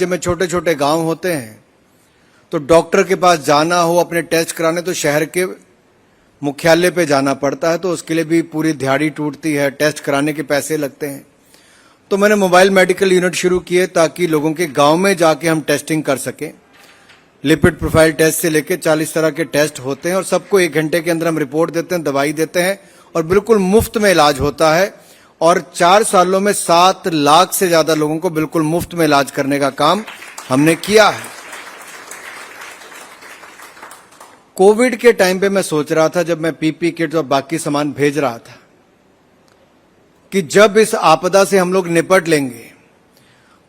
में छोटे छोटे गांव होते हैं तो डॉक्टर के पास जाना हो अपने टेस्ट कराने तो शहर के मुख्यालय पे जाना पड़ता है, तो उसके लिए भी पूरी दिहाड़ी टूटती है, टेस्ट कराने के पैसे लगते हैं। तो मैंने मोबाइल मेडिकल यूनिट शुरू किए ताकि लोगों के गांव में जाके हम टेस्टिंग कर सकें। लिपिड प्रोफाइल टेस्ट से लेकर 40 तरह के टेस्ट होते हैं और सबको 1 घंटे के अंदर हम रिपोर्ट देते हैं, दवाई देते हैं और बिल्कुल मुफ्त में इलाज होता है। और 4 सालों में 7 लाख से ज्यादा लोगों को बिल्कुल मुफ्त में इलाज करने का काम हमने किया है। कोविड के टाइम पे मैं सोच रहा था, जब मैं पीपी किट और बाकी सामान भेज रहा था, कि जब इस आपदा से हम लोग निपट लेंगे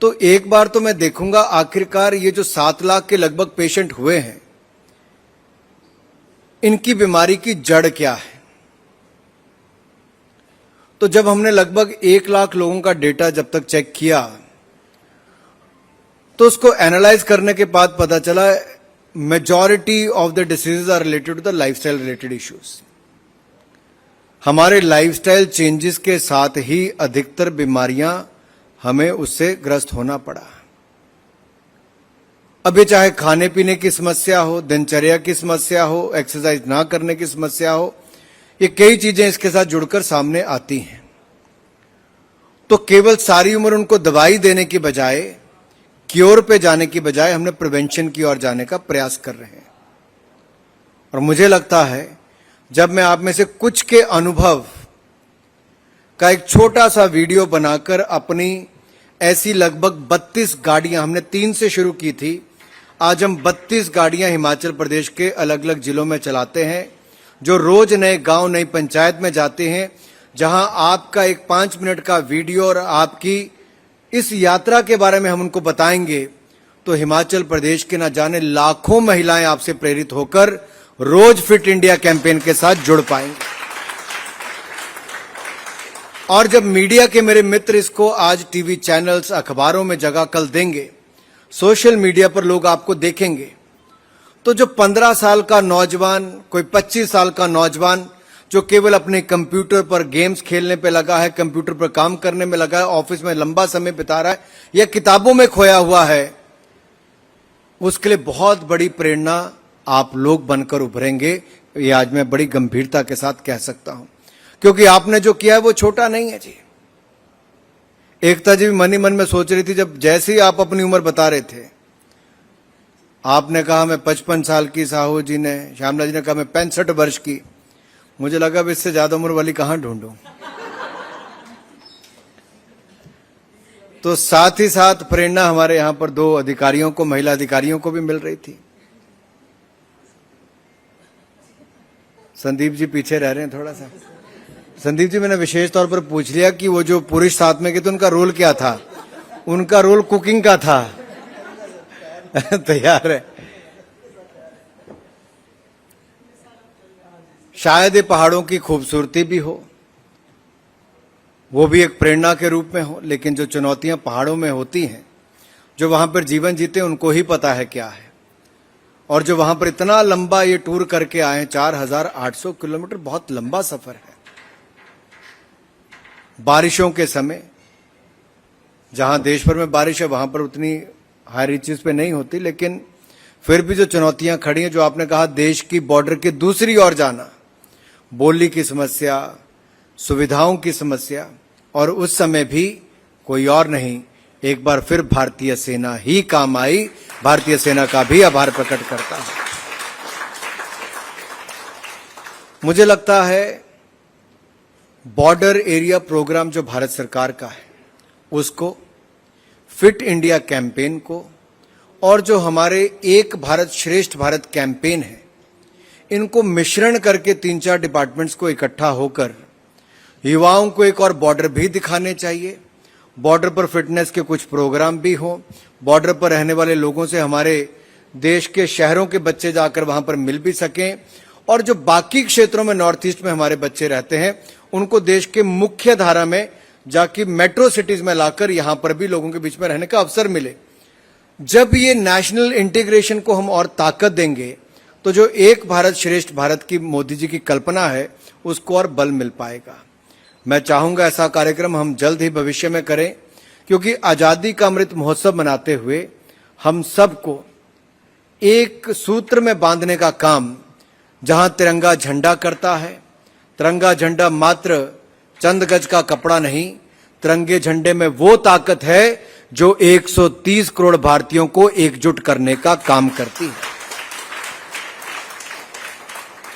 तो एक बार तो मैं देखूंगा आखिरकार ये जो 7 लाख के लगभग पेशेंट हुए हैं, इनकी बीमारी की जड़ क्या है। तो जब हमने लगभग 1 लाख लोगों का डेटा जब तक चेक किया तो उसको एनालाइज करने के बाद पता चला majority of the diseases are related to the lifestyle related issues. हमारे लाइफस्टाइल चेंजेस के साथ ही अधिकतर बीमारियां हमें उससे ग्रस्त होना पड़ा। अब ये चाहे खाने पीने की समस्या हो, दिनचर्या की समस्या हो, एक्सरसाइज ना करने की समस्या हो, ये कई चीजें इसके साथ जुड़कर सामने आती हैं। तो केवल सारी उम्र उनको दवाई देने की बजाय, क्योर पे जाने की बजाय हमने प्रिवेंशन की ओर जाने का प्रयास कर रहे हैं। और मुझे लगता है जब मैं आप में से कुछ के अनुभव का एक छोटा सा वीडियो बनाकर अपनी ऐसी लगभग 32 गाड़ियां, हमने 3 से शुरू की थी, आज हम 32 गाड़ियां हिमाचल प्रदेश के अलग अलग जिलों में चलाते हैं, जो रोज नए गांव, नई पंचायत में जाते हैं, जहां आपका एक 5 मिनट का वीडियो और आपकी इस यात्रा के बारे में हम उनको बताएंगे तो हिमाचल प्रदेश के न जाने लाखों महिलाएं आपसे प्रेरित होकर रोज फिट इंडिया कैंपेन के साथ जुड़ पाएंगे। और जब मीडिया के मेरे मित्र इसको आज टीवी चैनल्स, अखबारों में जगह कल देंगे, सोशल मीडिया पर लोग आपको देखेंगे, तो जो 15 साल का नौजवान, कोई 25 साल का नौजवान जो केवल अपने कंप्यूटर पर गेम्स खेलने पे लगा है, कंप्यूटर पर काम करने में लगा है, ऑफिस में लंबा समय बिता रहा है या किताबों में खोया हुआ है, उसके लिए बहुत बड़ी प्रेरणा आप लोग बनकर उभरेंगे। ये आज मैं बड़ी गंभीरता के साथ कह सकता हूं, क्योंकि आपने जो किया है वो छोटा नहीं है जी। एकता जी भी मन ही मन में सोच रही थी, जब जैसे ही आप अपनी उम्र बता रहे थे, आपने कहा मैं 55 साल की, साहू जी ने, श्यामला जी ने कहा मैं 65 वर्ष की। मुझे लगा अब इससे ज्यादा उम्र वाली कहां ढूंढूं। तो साथ ही साथ प्रेरणा हमारे यहां पर 2 अधिकारियों को, महिला अधिकारियों को भी मिल रही थी। संदीप जी पीछे रह रहे हैं थोड़ा सा। संदीप जी, मैंने विशेष तौर पर पूछ लिया कि वो जो पुरुष साथ में गए थे उनका रोल क्या था। उनका रोल कुकिंग का था। तैयार है। शायद ये पहाड़ों की खूबसूरती भी हो, वो भी एक प्रेरणा के रूप में हो, लेकिन जो चुनौतियां पहाड़ों में होती हैं, जो वहां पर जीवन जीते उनको ही पता है क्या है। और जो वहां पर इतना लंबा ये टूर करके आए, 4800 किलोमीटर, बहुत लंबा सफर है। बारिशों के समय, जहां देश भर में बारिश है वहां पर उतनी हाई रीचेस पे नहीं होती, लेकिन फिर भी जो चुनौतियां खड़ी हैं, जो आपने कहा देश की बॉर्डर के दूसरी ओर जाना, बोली की समस्या, सुविधाओं की समस्या, और उस समय भी कोई और नहीं, एक बार फिर भारतीय सेना ही काम आई। भारतीय सेना का भी आभार प्रकट करता हूं। मुझे लगता है बॉर्डर एरिया प्रोग्राम जो भारत सरकार का है, उसको, फिट इंडिया कैंपेन को, और जो हमारे एक भारत श्रेष्ठ भारत कैंपेन है, इनको मिश्रण करके 3-4 डिपार्टमेंट्स को इकट्ठा होकर युवाओं को एक और बॉर्डर भी दिखाने चाहिए। बॉर्डर पर फिटनेस के कुछ प्रोग्राम भी हों, बॉर्डर पर रहने वाले लोगों से हमारे देश के शहरों के बच्चे जाकर वहां पर मिल भी सकें, और जो बाकी क्षेत्रों में, नॉर्थ ईस्ट में हमारे बच्चे रहते हैं, उनको देश के मुख्य धारा में जाके मेट्रो सिटीज में लाकर यहां पर भी लोगों के बीच में रहने का अवसर मिले। जब ये नेशनल इंटीग्रेशन को हम और ताकत देंगे तो जो एक भारत श्रेष्ठ भारत की मोदी जी की कल्पना है, उसको और बल मिल पाएगा। मैं चाहूंगा ऐसा कार्यक्रम हम जल्द ही भविष्य में करें, क्योंकि आजादी का अमृत महोत्सव मनाते हुए हम सबको एक सूत्र में बांधने का काम जहां तिरंगा झंडा करता है। तिरंगा झंडा मात्र चंद गज का कपड़ा नहीं, तिरंगे झंडे में वो ताकत है जो 130 करोड़ भारतीयों को एकजुट करने का काम करती है।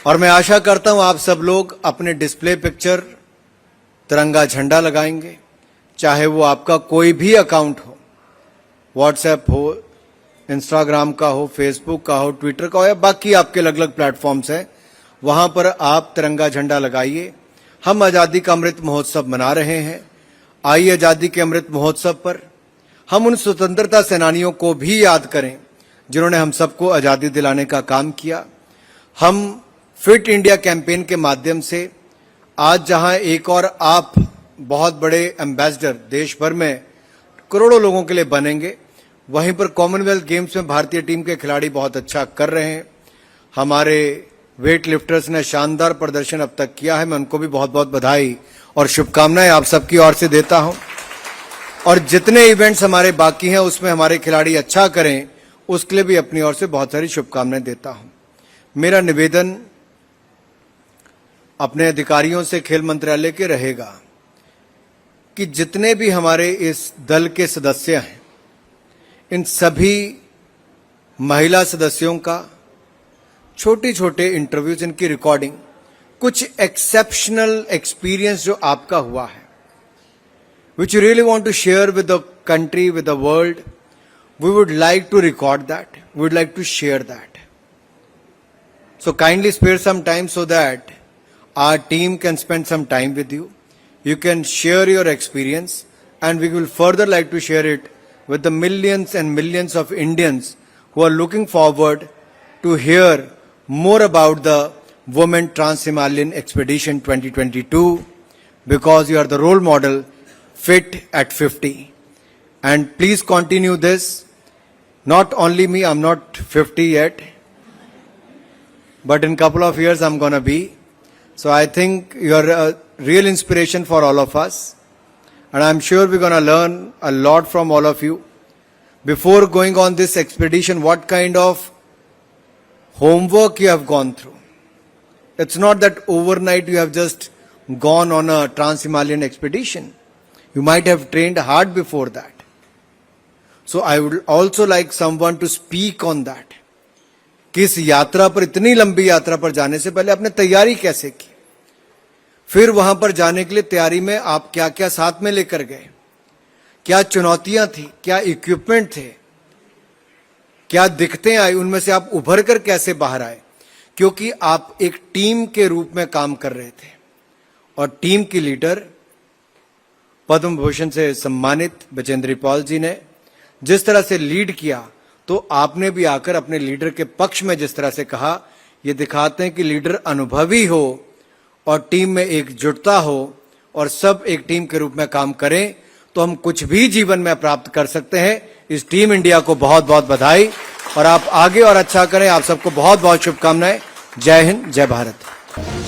और मैं आशा करता हूं आप सब लोग अपने डिस्प्ले पिक्चर तिरंगा झंडा लगाएंगे, चाहे वो आपका कोई भी अकाउंट हो, व्हाट्सएप हो, इंस्टाग्राम का हो, फेसबुक का हो, ट्विटर का हो या बाकी आपके अलग अलग प्लेटफॉर्म्स हैं, वहां पर आप तिरंगा झंडा लगाइए। हम आजादी का अमृत महोत्सव मना रहे हैं। आइए आजादी के अमृत महोत्सव पर हम उन स्वतंत्रता सेनानियों को भी याद करें जिन्होंने हम सबको आजादी दिलाने का काम किया। हम फिट इंडिया कैंपेन के माध्यम से आज जहां एक और आप बहुत बड़े एम्बेसडर देश भर में करोड़ों लोगों के लिए बनेंगे, वहीं पर कॉमनवेल्थ गेम्स में भारतीय टीम के खिलाड़ी बहुत अच्छा कर रहे हैं। हमारे वेट लिफ्टर्स ने शानदार प्रदर्शन अब तक किया है। मैं उनको भी बहुत बहुत बधाई और शुभकामनाएं आप सबकी ओर से देता हूं। और जितने इवेंट्स हमारे बाकी हैं उसमें हमारे खिलाड़ी अच्छा करें, उसके लिए भी अपनी ओर से बहुत सारी शुभकामनाएं देता हूं। मेरा निवेदन अपने अधिकारियों से खेल मंत्रालय के रहेगा कि जितने भी हमारे इस दल के सदस्य हैं, इन सभी महिला सदस्यों का छोटे छोटे इंटरव्यूज, इनकी रिकॉर्डिंग, कुछ एक्सेप्शनल एक्सपीरियंस जो आपका हुआ है, which you really want to share with the country, with the world, we would like to record that. We would like to share that. So kindly spare some time so that our team can spend some time with you. You can share your experience and we will further like to share it with the millions and millions of Indians who are looking forward to hear more about the Women Trans-Himalayan Expedition 2022, because you are the role model fit at 50. And please continue this. Not only me, I'm not 50 yet, but in a couple of years I'm gonna be. So I think you're a real inspiration for all of us. And I'm sure we're gonna learn a lot from all of you. Before going on this expedition, what kind of homework you have gone through. It's not that overnight you have just gone on a Trans-Himalayan expedition. You might have trained hard before that. So I would also like someone to speak on that. किस यात्रा पर, इतनी लंबी यात्रा पर जाने से पहले आपने तैयारी कैसे की, फिर वहां पर जाने के लिए तैयारी में आप क्या क्या साथ में लेकर गए, क्या चुनौतियां थी, क्या इक्विपमेंट थे, क्या दिक्कतें आई, उनमें से आप उभर कर कैसे बाहर आए, क्योंकि आप एक टीम के रूप में काम कर रहे थे। और टीम की लीडर पद्म भूषण से सम्मानित बचेंद्री पाल जी ने जिस तरह से लीड किया, तो आपने भी आकर अपने लीडर के पक्ष में जिस तरह से कहा, ये दिखाते हैं कि लीडर अनुभवी हो और टीम में एकजुटता हो और सब एक टीम के रूप में काम करें, तो हम कुछ भी जीवन में प्राप्त कर सकते हैं। इस टीम इंडिया को बहुत बहुत बधाई और आप आगे और अच्छा करें। आप सबको बहुत बहुत शुभकामनाएं। जय हिंद, जय भारत।